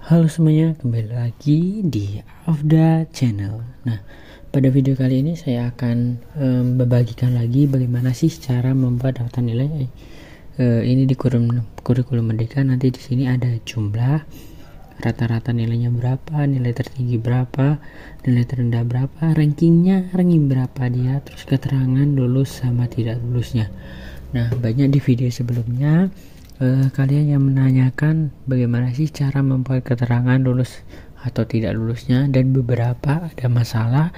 Halo semuanya, kembali lagi di Afda Channel. Nah, pada video kali ini saya akan membagikan lagi bagaimana sih cara membuat daftar nilai. Ini di kurikulum Merdeka. Nanti di sini ada jumlah, rata-rata nilainya berapa, nilai tertinggi berapa, nilai terendah berapa, ranking berapa dia, terus keterangan lulus sama tidak lulusnya. Nah, banyak di video sebelumnya kalian yang menanyakan bagaimana sih cara membuat keterangan lulus atau tidak lulusnya, dan beberapa ada masalah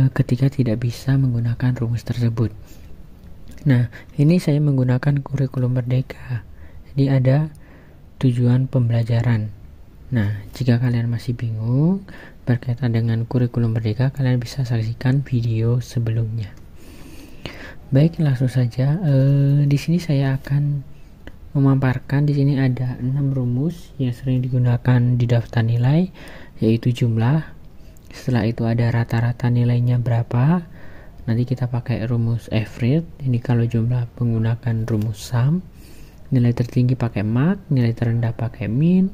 ketika tidak bisa menggunakan rumus tersebut. Nah, ini saya menggunakan kurikulum Merdeka. Jadi ada tujuan pembelajaran. Nah, jika kalian masih bingung berkaitan dengan kurikulum Merdeka, kalian bisa saksikan video sebelumnya. Baik, langsung saja. Di sini saya akan memaparkan. Di sini ada 6 rumus yang sering digunakan di daftar nilai, yaitu jumlah. Setelah itu ada rata-rata nilainya berapa. Nanti kita pakai rumus average. Ini kalau jumlah menggunakan rumus sum. Nilai tertinggi pakai mark, nilai terendah pakai min,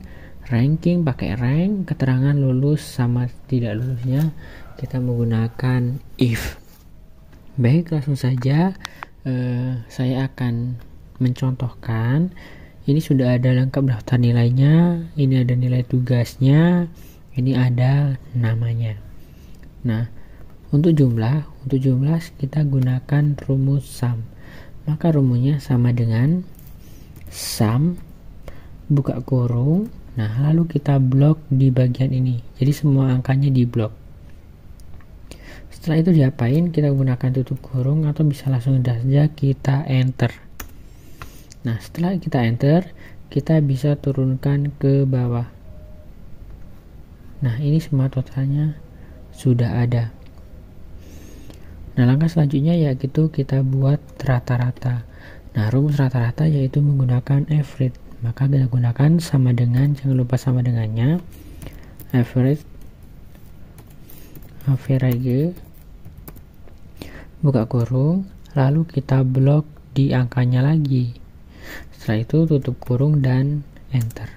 ranking pakai rank, keterangan lulus sama tidak lulusnya kita menggunakan if. Baik, langsung saja saya akan mencontohkan. Ini sudah ada lengkap daftar nilainya, ini ada nilai tugasnya, ini ada namanya. Nah, untuk jumlah kita gunakan rumus sum. Maka rumusnya sama dengan sum buka kurung. Nah, lalu kita blok di bagian ini. Jadi semua angkanya di blok. Setelah itu diapain? Kita gunakan tutup kurung atau bisa langsung saja kita enter. Nah, setelah kita enter, kita bisa turunkan ke bawah. Nah, ini semua totalnya sudah ada. Nah, langkah selanjutnya yaitu kita buat rata-rata. Nah, rumus rata-rata yaitu menggunakan average. Maka kita gunakan sama dengan, jangan lupa sama dengannya, average buka kurung, lalu kita blok di angkanya lagi. Setelah itu tutup kurung dan enter.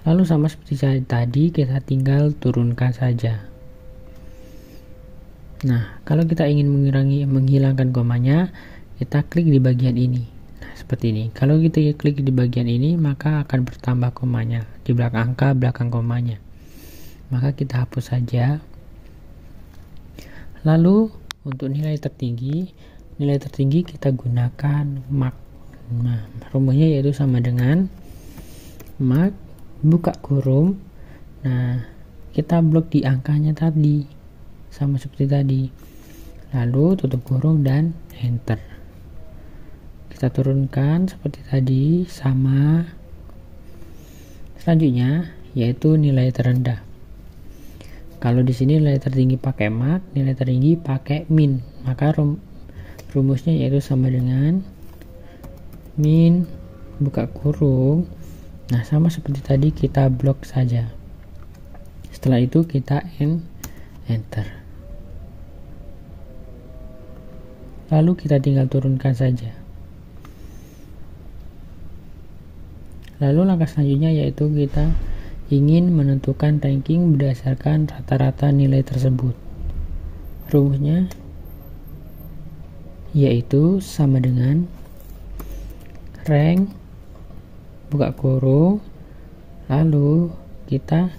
Lalu sama seperti tadi, kita tinggal turunkan saja. Nah, kalau kita ingin menghilangkan komanya, kita klik di bagian ini. Nah, seperti ini. Kalau kita klik di bagian ini, maka akan bertambah komanya di belakang angka, belakang komanya. Maka kita hapus saja. Lalu untuk nilai tertinggi kita gunakan mark. Nah, rumusnya yaitu sama dengan mark buka kurung. Nah, kita blok di angkanya tadi sama seperti tadi, lalu tutup kurung dan enter. Kita turunkan seperti tadi sama. Selanjutnya yaitu nilai terendah. Kalau di sini nilai tertinggi pakai mark, nilai tertinggi pakai min. Maka rumusnya yaitu sama dengan min buka kurung. Nah, sama seperti tadi kita blok saja. Setelah itu kita enter. Lalu kita tinggal turunkan saja. Lalu langkah selanjutnya yaitu kita ingin menentukan ranking berdasarkan rata-rata nilai tersebut. Rumusnya yaitu sama dengan rank buka kurung, lalu kita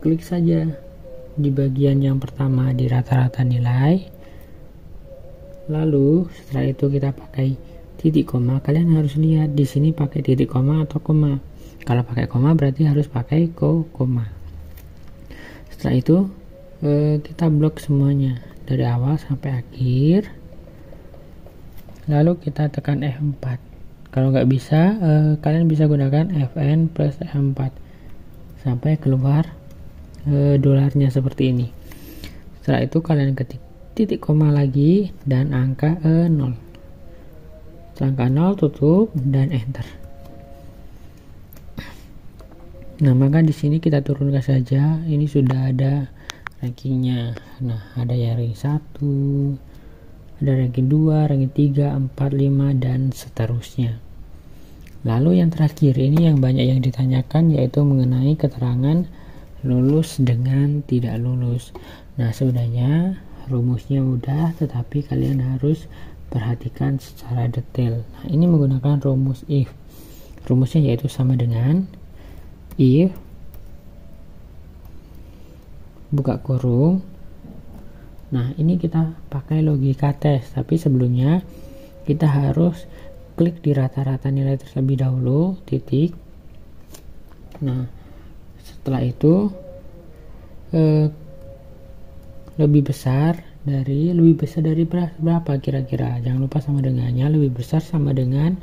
klik saja di bagian yang pertama di rata-rata nilai. Lalu setelah itu kita pakai titik koma. Kalian harus lihat di sini pakai titik koma atau koma. Kalau pakai koma berarti harus pakai koma. Setelah itu kita blok semuanya dari awal sampai akhir. Lalu kita tekan F4. Kalau nggak bisa, kalian bisa gunakan Fn plus F4 sampai keluar dolarnya seperti ini. Setelah itu kalian ketik titik koma lagi dan angka 0. Setelah angka 0 tutup dan enter. Nah, maka di sini kita turunkan saja. Ini sudah ada rankingnya. Nah, ada yang ranking 1, ada ranking 2, ranking 3, 4, 5 dan seterusnya. Lalu yang terakhir ini yang banyak yang ditanyakan, yaitu mengenai keterangan lulus dengan tidak lulus. Nah, sebenarnya rumusnya mudah, tetapi kalian harus perhatikan secara detail. Nah, ini menggunakan rumus if. Rumusnya yaitu sama dengan if buka kurung. Nah, ini kita pakai logika tes, tapi sebelumnya kita harus klik di rata-rata nilai terlebih dahulu, titik. Nah, setelah itu lebih besar dari berapa kira-kira? Jangan lupa sama dengannya, lebih besar sama dengan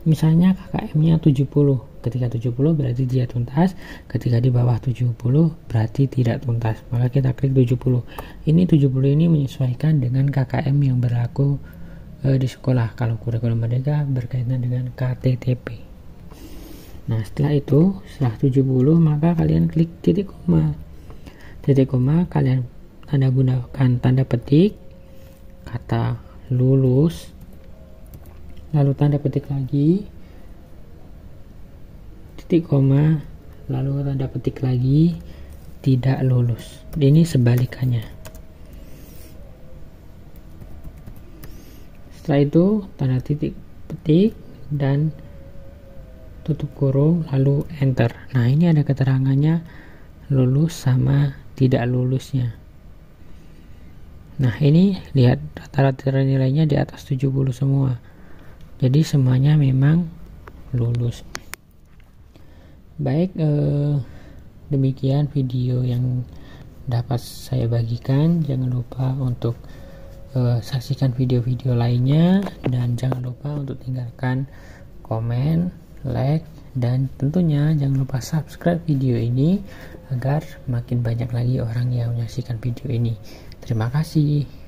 misalnya KKM-nya 70. Ketika 70 berarti dia tuntas, ketika di bawah 70 berarti tidak tuntas. Maka kita klik 70. Ini 70 ini menyesuaikan dengan KKM yang berlaku di sekolah. Kalau kurikulum merdeka berkaitan dengan KTTP. Nah, setelah 70 maka kalian klik titik koma. Titik koma kalian tanda gunakan tanda petik kata lulus, lalu tanda petik lagi, titik koma, lalu tanda petik lagi, tidak lulus. Ini sebalikannya. Setelah itu tanda titik petik dan tutup kurung lalu enter. Nah, ini ada keterangannya lulus sama tidak lulusnya. Nah, ini lihat rata-rata nilainya di atas 70 semua. Jadi semuanya memang lulus. Baik, demikian video yang dapat saya bagikan. Jangan lupa untuk saksikan video-video lainnya, dan jangan lupa untuk tinggalkan komen, like, dan tentunya jangan lupa subscribe video ini agar makin banyak lagi orang yang menyaksikan video ini. Terima kasih.